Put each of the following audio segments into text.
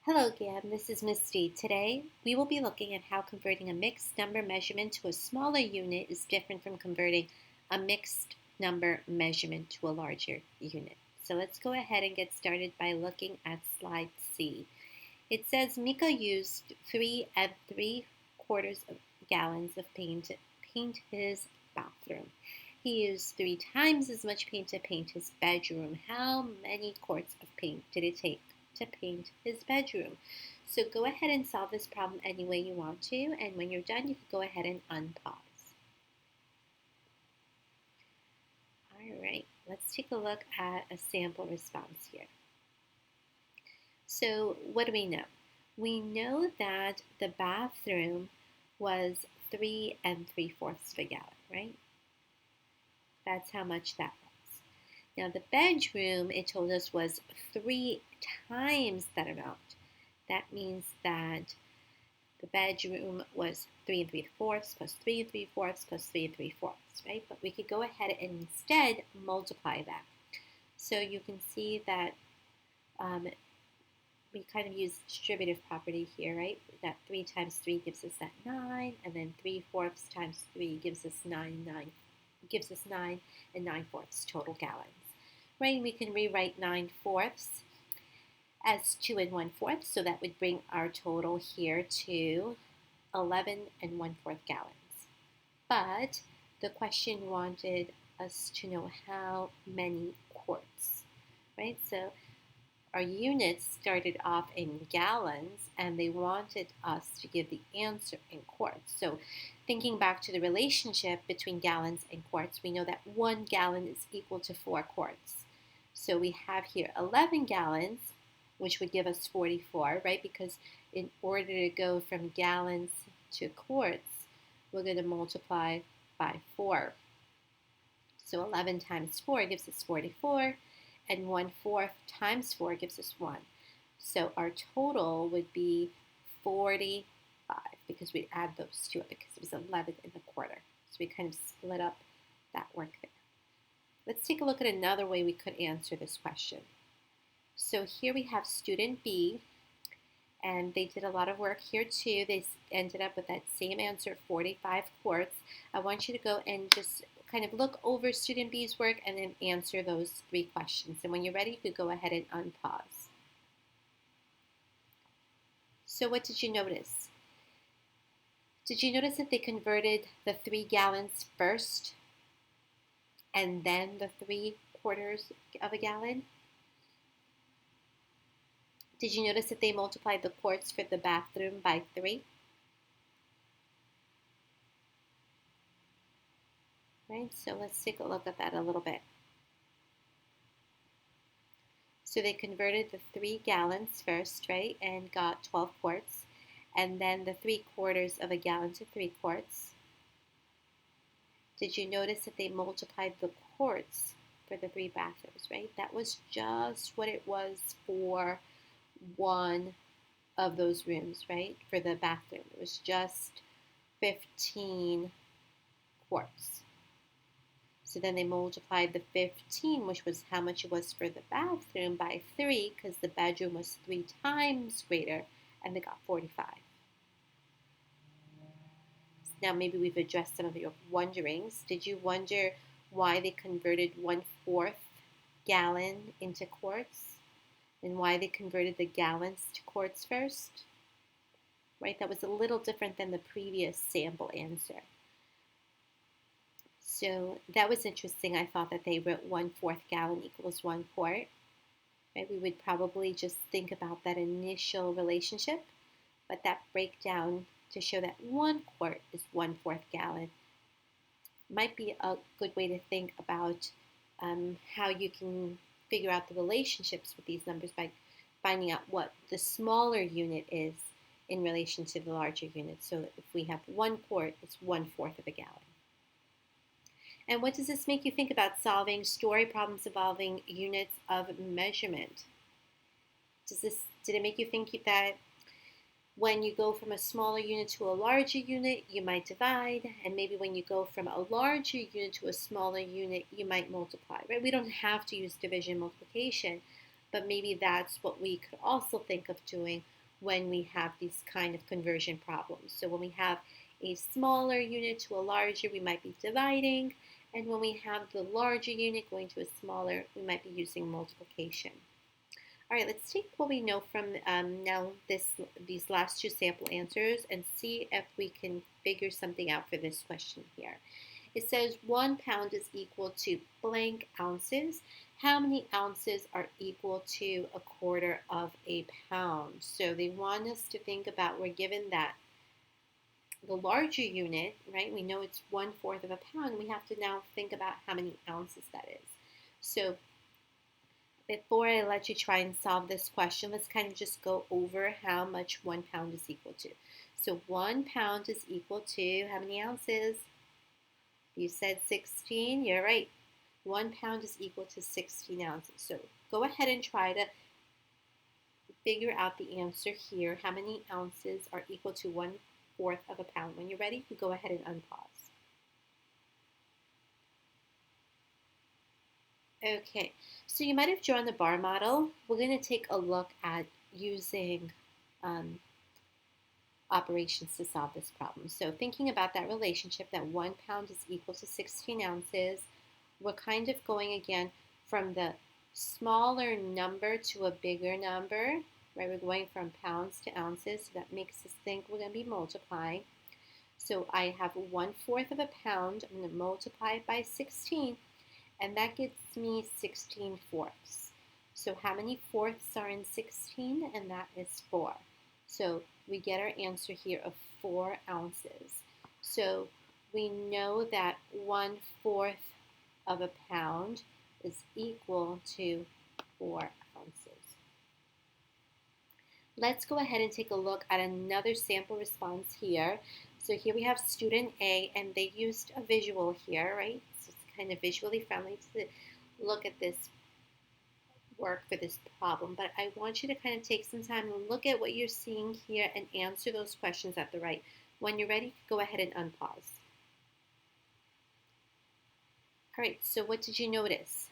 Hello again, this is Misty. Today we will be looking at how converting a mixed number measurement to a smaller unit is different from converting a mixed number measurement to a larger unit. So let's go ahead and get started by looking at slide C. It says Mika used 3 3/4 gallons of paint to paint his bathroom. He used 3 times as much paint to paint his bedroom. How many quarts of paint did it take to paint his bedroom? So go ahead and solve this problem any way you want to, and when you're done, you can go ahead and unpause. All right, let's take a look at a sample response here. So what do we know? We know that the bathroom was 3 3/4 of a gallon, right? That's how much that was. Now the bedroom, it told us, was 3 times that amount. That means that the bedroom was 3 3/4 plus 3 3/4 plus 3 3/4, right? But we could go ahead and instead multiply that. So you can see that we kind of use distributive property here, right? That 3 times 3 gives us that 9, and then 3/4 times 3 gives us 9, gives us 9 and 9/4 total gallons, right? We can rewrite 9/4 as 2 1/4, so that would bring our total here to 11 1/4 gallons. But the question wanted us to know how many quarts, right? So our units started off in gallons, and they wanted us to give the answer in quarts. So thinking back to the relationship between gallons and quarts, we know that 1 gallon is equal to 4 quarts. So we have here 11 gallons, which would give us 44, right? Because in order to go from gallons to quarts, we're going to multiply by 4. So 11 times 4 gives us 44, and 1/4 times 4 gives us 1. So our total would be 45, because we add those two up because it was 11 1/4. So we kind of split up that work there. Let's take a look at another way we could answer this question. So here we have student B, and they did a lot of work here too. They ended up with that same answer, 45 quarts. I want you to go and just kind of look over student B's work and then answer those 3 questions. And when you're ready, you could go ahead and unpause. So what did you notice? Did you notice that they converted the 3 gallons first and then the 3/4 of a gallon? Did you notice that they multiplied the quarts for the bathroom by 3? Right, so let's take a look at that a little bit. So they converted the 3 gallons first, right, and got 12 quarts, and then the 3/4 of a gallon to 3 quarts. Did you notice that they multiplied the quarts for the 3 bathrooms, right? That was just what it was for one of those rooms, right? For the bathroom, it was just 15 quarts. So then they multiplied the 15, which was how much it was for the bathroom, by 3, because the bedroom was 3 times greater, and they got 45. Now maybe we've addressed some of your wonderings. Did you wonder why they converted 1/4 gallon into quarts, and why they converted the gallons to quarts first? Right, that was a little different than the previous sample answer. So that was interesting. I thought that they wrote 1/4 gallon equals 1 quart. Right? We would probably just think about that initial relationship, but that breakdown to show that 1 quart is 1/4 gallon might be a good way to think about how you can figure out the relationships with these numbers by finding out what the smaller unit is in relation to the larger unit. So if we have 1 quart, it's 1/4 of a gallon. And what does this make you think about solving story problems involving units of measurement? Did it make you think that when you go from a smaller unit to a larger unit, you might divide, and maybe when you go from a larger unit to a smaller unit, you might multiply, right? We don't have to use division multiplication, but maybe that's what we could also think of doing when we have these kind of conversion problems. So when we have a smaller unit to a larger, we might be dividing, and when we have the larger unit going to a smaller, we might be using multiplication. All right, let's take what we know from now these last two sample answers and see if we can figure something out for this question here. It says 1 pound is equal to blank ounces. How many ounces are equal to a quarter of a pound? So they want us to think about, we're given that the larger unit, right? We know it's 1/4 of a pound. We have to now think about how many ounces that is. So before I let you try and solve this question, let's kind of just go over how much 1 pound is equal to. So 1 pound is equal to how many ounces? You said 16. You're right. 1 pound is equal to 16 ounces. So go ahead and try to figure out the answer here. How many ounces are equal to 1/4 of a pound? When you're ready, you go ahead and unpause. Okay, so you might have drawn the bar model. We're going to take a look at using operations to solve this problem. So thinking about that relationship, that 1 pound is equal to 16 ounces, we're kind of going again from the smaller number to a bigger number, right? We're going from pounds to ounces, so that makes us think we're going to be multiplying. So I have 1/4 of a pound. I'm going to multiply it by 16, and that gets me 16 fourths. So how many fourths are in 16? And that is 4. So we get our answer here of 4 ounces. So we know that 1/4 of a pound is equal to 4 ounces. Let's go ahead and take a look at another sample response here. So here we have student A, and they used a visual here, right? So it's kind of visually friendly to look at this work for this problem, but I want you to kind of take some time and look at what you're seeing here and answer those questions at the right. When you're ready, go ahead and unpause. All right, so what did you notice?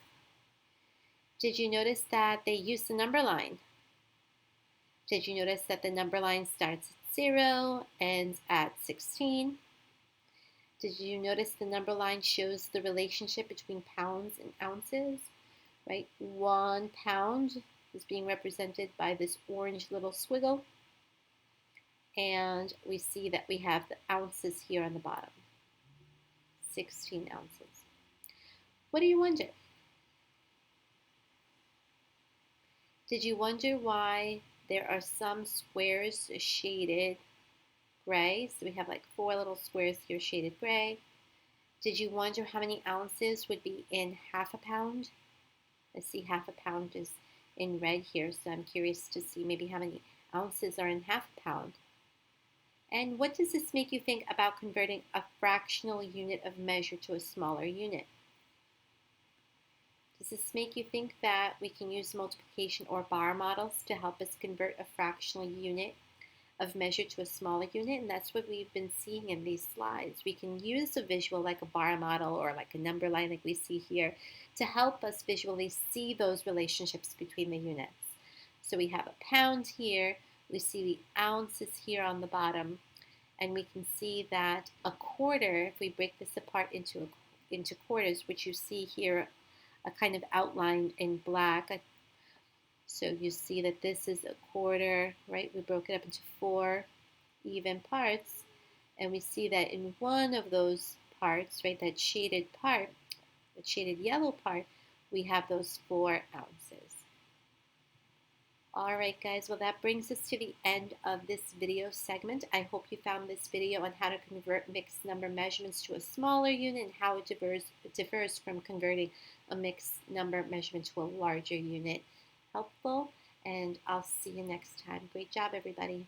Did you notice that they used the number line? Did you notice that the number line starts at 0, ends at 16? Did you notice the number line shows the relationship between pounds and ounces? Right? 1 pound is being represented by this orange little squiggle. And we see that we have the ounces here on the bottom. 16 ounces. What do you wonder? Did you wonder why there are some squares shaded gray? So we have like 4 little squares here shaded gray. Did you wonder how many ounces would be in half a pound? I see half a pound is in red here, so I'm curious to see maybe how many ounces are in half a pound. And what does this make you think about converting a fractional unit of measure to a smaller unit? Does this make you think that we can use multiplication or bar models to help us convert a fractional unit of measure to a smaller unit? And that's what we've been seeing in these slides. We can use a visual like a bar model or like a number line like we see here to help us visually see those relationships between the units. So we have a pound here, we see the ounces here on the bottom, and we can see that a quarter, if we break this apart into quarters, which you see here a kind of outline in black. So you see that this is a quarter, right? We broke it up into 4 even parts, and we see that in one of those parts, right, that shaded part, the shaded yellow part, we have those 4 ounces. All right, guys, well, that brings us to the end of this video segment. I hope you found this video on how to convert mixed number measurements to a smaller unit and how it differs from converting a mixed number measurement to a larger unit helpful, and I'll see you next time. Great job, everybody.